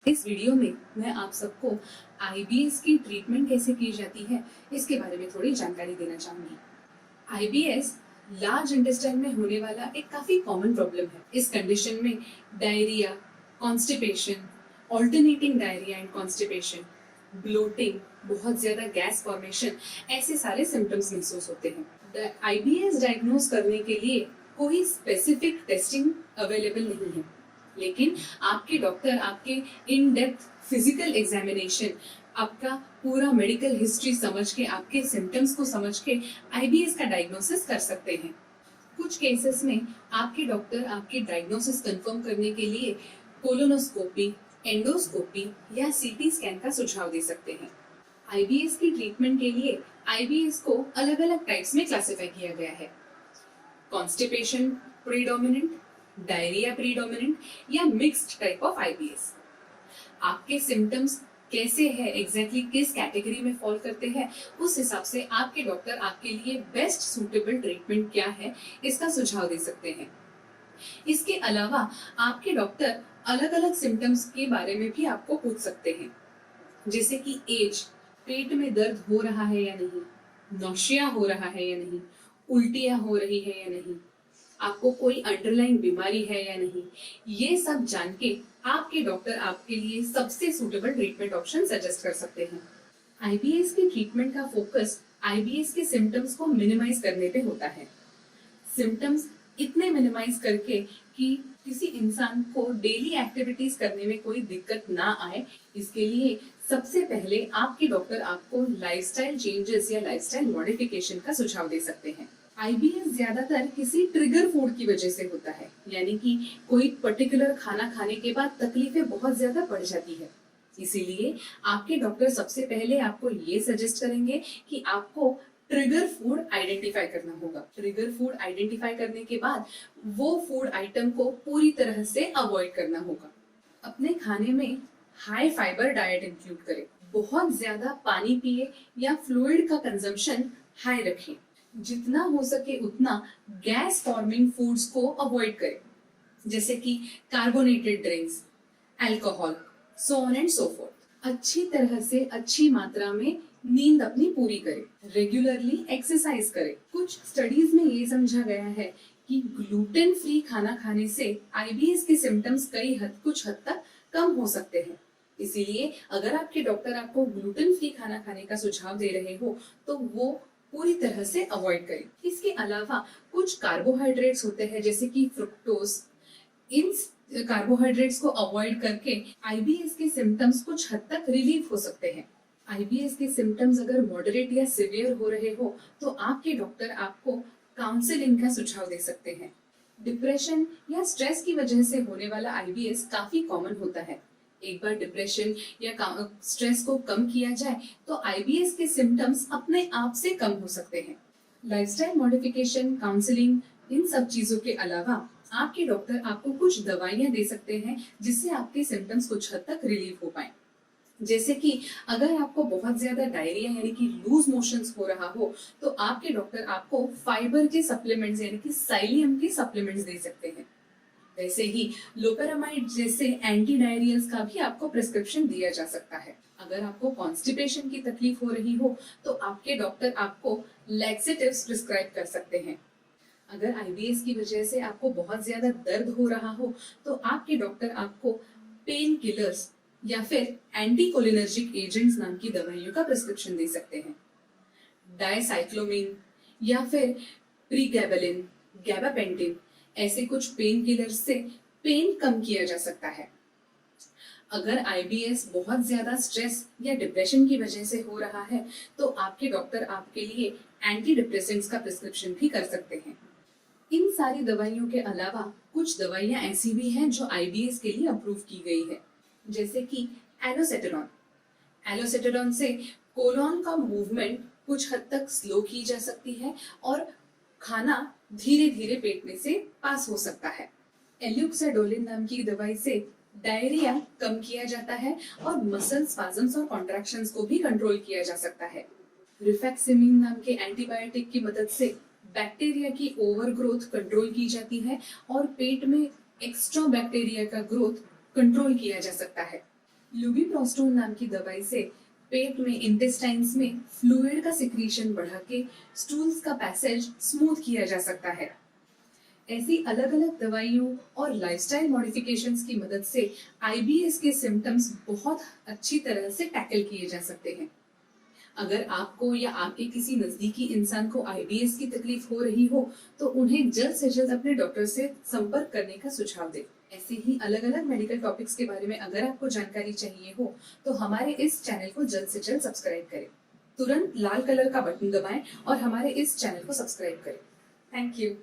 इस वीडियो में मैं आप सबको आईबीएस की ट्रीटमेंट कैसे की जाती है इसके बारे में थोड़ी जानकारी देना चाहूंगी। आईबीएस लार्ज इंटेस्टाइन में होने वाला एक काफी कॉमन प्रॉब्लम है। इस कंडीशन में diarrhoea, constipation, alternating diarrhoea and constipation, bloating, बहुत ज्यादा गैस फॉर्मेशन, ऐसे सारे सिम्टम्स महसूस होते हैं। आईबीएस डायग्नोज करने के लिए कोई स्पेसिफिक टेस्टिंग अवेलेबल नहीं है, लेकिन आपके डॉक्टर आपके इन डेप्थ फिजिकल एग्जामिनेशन, आपका पूरा मेडिकल हिस्ट्री समझ के, आपके सिम्टम्स को समझ के आईबीएस का डायग्नोसिस कर सकते हैं। कुछ केसेस में आपके डॉक्टर आपके डायग्नोसिस कंफर्म करने के लिए कोलोनोस्कोपी, एंडोस्कोपी या सीटी स्कैन का सुझाव दे सकते हैं। आईबीएस की ट्रीटमेंट के लिए आईबीएस को अलग अलग टाइप्स में क्लासिफाई किया गया है। कॉन्स्टिपेशन प्रीडोमिनेंट, डायरिया प्रीडोमिनेंट या मिक्स्ड टाइप ऑफ आईबीएस। आपके सिम्टम्स कैसे हैं, एग्जैक्टली किस कैटेगरी में फॉल करते हैं, उस हिसाब से आपके डॉक्टर आपके लिए बेस्ट सूटेबल ट्रीटमेंट क्या है इसका सुझाव दे सकते हैं। इसके अलावा आपके डॉक्टर अलग अलग सिम्टम्स के बारे में भी आपको पूछ सकते हैं, जैसे कि एज, पेट में दर्द हो रहा है या नहीं, नौशिया हो रहा है या नहीं, उल्टियां हो रही है या नहीं, आपको कोई अंडरलाइन बीमारी है या नहीं। ये सब जान के आपके डॉक्टर आपके लिए सबसे सूटेबल ट्रीटमेंट ऑप्शन सजेस्ट कर सकते हैं। आईबीएस की ट्रीटमेंट का फोकस आईबीएस के सिम्टम्स को मिनिमाइज करने पे होता है। सिम्टम्स इतने मिनिमाइज करके कि किसी इंसान को डेली एक्टिविटीज करने में कोई दिक्कत ना आए, इसके लिए सबसे पहले आपके डॉक्टर आपको लाइफस्टाइल चेंजेस या लाइफस्टाइल मॉडिफिकेशन का सुझाव दे सकते हैं। आईबीएस ज्यादातर किसी ट्रिगर फूड की वजह से होता है, यानी कि कोई पर्टिकुलर खाना खाने के बाद तकलीफें बहुत ज्यादा बढ़ जाती है। इसीलिए आपके डॉक्टर सबसे पहले आपको ये सजेस्ट करेंगे कि आपको ट्रिगर फूड आइडेंटिफाई करना होगा। ट्रिगर फूड आइडेंटिफाई करने के बाद वो फूड आइटम को पूरी तरह से अवॉइड करना होगा। अपने खाने में हाई फाइबर डाइट इंक्लूड करें, बहुत ज्यादा पानी पिए या फ्लूइड का कंजम्पशन हाई रखें, जितना हो सके उतना गैस फॉर्मिंग फूड्स को अवॉइड करें, जैसे कि carbonated drinks, alcohol, so on and so fourth. अच्छी तरह से अच्छी मात्रा में नींद अपनी पूरी करें, रेगुलरली एक्सरसाइज करें। कुछ स्टडीज में ये समझा गया है कि ग्लूटेन फ्री खाना खाने से आईबीएस के सिम्टम्स कुछ हद तक कम हो सकते हैं। इसीलिए अगर आपके डॉक्टर आपको ग्लूटेन फ्री खाना खाने का सुझाव दे रहे हो तो वो पूरी तरह से अवॉइड करें। इसके अलावा कुछ कार्बोहाइड्रेट्स होते हैं, जैसे कि फ्रुक्टोज। इन कार्बोहाइड्रेट्स को अवॉइड करके आईबीएस के सिम्टम्स कुछ हद तक रिलीफ हो सकते हैं। आईबीएस के सिम्टम्स अगर मॉडरेट या सिवियर हो रहे हो तो आपके डॉक्टर आपको काउंसलिंग का सुझाव दे सकते हैं। डिप्रेशन या स्ट्रेस की वजह से होने वाला आईबीएस काफी कॉमन होता है। एक बार डिप्रेशन या स्ट्रेस को कम किया जाए तो आईबीएस के सिम्टम्स अपने आप से कम हो सकते हैं। लाइफस्टाइल मॉडिफिकेशन, काउंसलिंग, इन सब चीजों के अलावा आपके डॉक्टर आपको कुछ दवाइयां दे सकते हैं जिससे आपके सिम्टम्स कुछ हद तक रिलीफ हो पाए। जैसे कि अगर आपको बहुत ज्यादा डायरिया यानी कि लूज मोशंस हो रहा हो तो आपके डॉक्टर आपको फाइबर के सप्लीमेंट्स यानी कि साइलियम के सप्लीमेंट्स दे सकते हैं। वैसे ही लोपेरामाइड जैसे एंटी डायरियल्स का भी आपको प्रिस्क्रिप्शन दिया जा सकता है। अगर आपको कॉन्स्टिपेशन की तकलीफ हो रही हो तो आपके डॉक्टर आपको लैक्सेटिव्स प्रिस्क्राइब कर सकते हैं। अगर आईबीएस की वजह से आपको बहुत ज्यादा दर्द हो रहा हो तो आपके डॉक्टर आपको पेन किलर्स या फिर एंटीकोलिनर्जिक एजेंट्स नाम की दवाइयों का प्रिस्क्रिप्शन दे सकते हैं। डायसाइक्लोमिन या फिर प्रीगैबलिन, गैबापेंटिन, ऐसे कुछ पेन किलर्स से पेन कम किया जा सकता है। अगर आईबीएस बहुत ज्यादा स्ट्रेस या डिप्रेशन की वजह से हो रहा है तो आपके डॉक्टर आपके लिए एंटी डिप्रेसेंट्स का प्रिस्क्रिप्शन भी कर सकते हैं। इन सारी दवाइयों के अलावा कुछ दवाइयां ऐसी भी हैं जो आईबीएस के लिए अप्रूव की गई है, जैसे कि एलोसेटेरॉन। एलोसेटेरॉन से कोलोन का मूवमेंट कुछ हद तक स्लो की जा सकती है और खाना धीरे धीरे पेट में से पास हो सकता है। एल्यूक्साडोलिन नाम की दवाई से डायरिया कम किया जाता है और मसल स्पाजम्स और कॉन्ट्रैक्शंस को भी कंट्रोल किया जा सकता है। रिफैक्सिमिन नाम के एंटीबायोटिक की मदद से बैक्टीरिया की ओवरग्रोथ कंट्रोल की जाती है और पेट में एक्स्ट्रा बैक्टीरिया का ग्रोथ कंट्रोल किया जा सकता है। लुबिप्रोस्टोन नाम की दवाई से पेट में इंटेस्टाइन्स में फ्लूइड का सिक्रीशन बढ़ा के स्टूल्स का पैसेज स्मूथ किया जा सकता है। ऐसी अलग अलग दवाइयों और लाइफस्टाइल मॉडिफिकेशंस की मदद से आईबीएस के सिम्टम्स बहुत अच्छी तरह से टैकल किए जा सकते हैं। अगर आपको या आपके किसी नजदीकी इंसान को आईबीएस की तकलीफ हो रही हो तो उन्हें जल्द से जल्द अपने डॉक्टर से संपर्क करने का सुझाव दें। ऐसे ही अलग अलग मेडिकल टॉपिक्स के बारे में अगर आपको जानकारी चाहिए हो तो हमारे इस चैनल को जल्द से जल्द सब्सक्राइब करें। तुरंत लाल कलर का बटन दबाएं और हमारे इस चैनल को सब्सक्राइब करें। Thank you.